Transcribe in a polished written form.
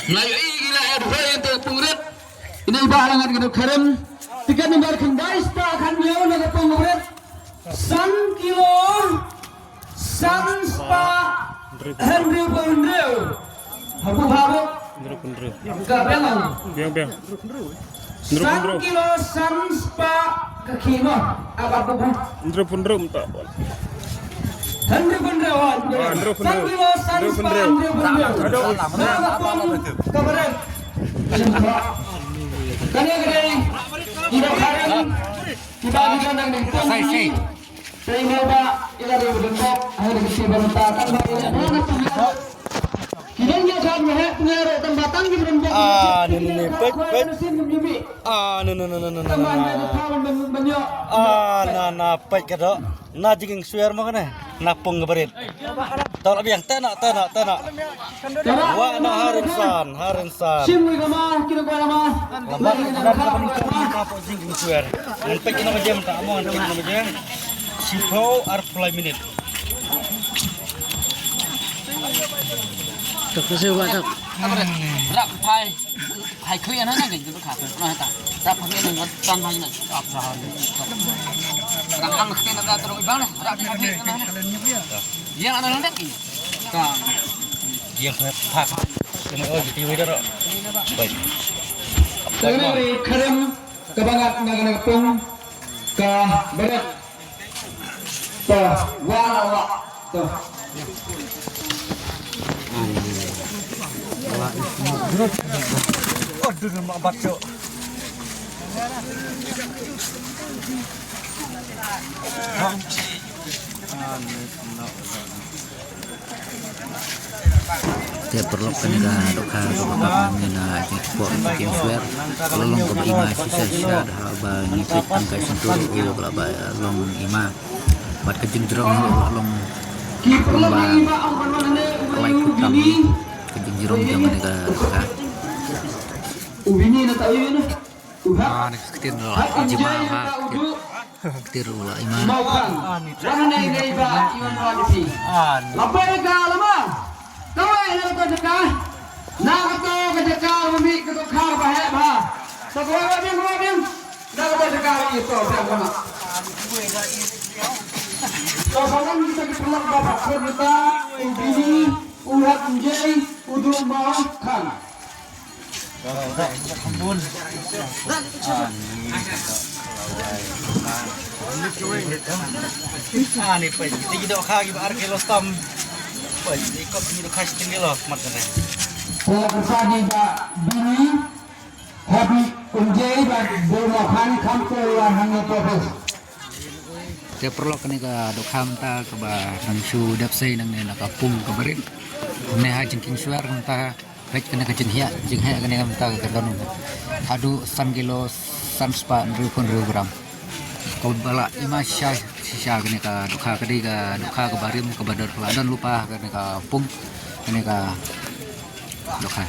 Melayu gila aduh untuk pengurut. Ini bahalangan kita kerem. Tiga nomor kendai akan beliau nak pengurut. San kilo, san spa, Henry Pondreu. Habu. Kabelang. Biang. San kilo san spa kekimo. Apa bukan? Ndro tak. Henry Pondreu. San kilo san spa Henry Pondreu. Kabelang. Kalian tidak karen kita dikandang di sini. Sehingga Pak ila di bentuk akhir bisa bertahan kita dia kan mengerek tempatan di bentuk ini pek nah pek kado na jiging suar mah kana napung ngeberit tol biang tenak wa na harinsan simui kama kira kira mah lambat kapok jiging suar ngan pek ina majam tak mau ngan ina majam sipau arfly minute Thực sự vậy thật. Rap hai khơi nó cái cái khác nó ta rap hai nó ngon tan hai nó rap ra rap ang khơi nó ra terus ibang rap hai nó yang ada landak ini kang yang phak ini oh di video đó baik dari kerem kebangat naga pung ke berat ke wala tuh aduh nama baco Tiap perlu kena doka bapak mina jepot game swear lolong ke ima sisa syad haba ngikut angka sentur belaba long ima buat kejeng jerong long lomba like hutam kejeng jerong jangan nega doka ubini na tahu ini nih ketir lo jemaah ketir ulah ima mau kan jangan nega iba iwan wadisi apa ega lama kau ini tu dekah nak tu kedekah mami ketuk kar bahaya bah so kau biang nak tu dekah itu siapa nak Kawan kita diperlukan bapak kita ubini urat menjadi udah makan. Nih pak, tinggi dok kaki kilo stam, pak, ikut tinggi dok kasih tinggi loh, matanya. Kalau bersadi pak bini, habis menjadi pak bermakan kampung hanya profes. Tiap perlu kena dokam ta ke ba nangsu dapsai nang nena kapung kabarin ne ha jingking suar ta baik kena ke jinghia kena ta ke don adu san kilo san spa 1000 gram kau bala ima syah kena ka dokha kedi ka dokha ke barim ke badar dan lupa kena ka pung kena ka dokha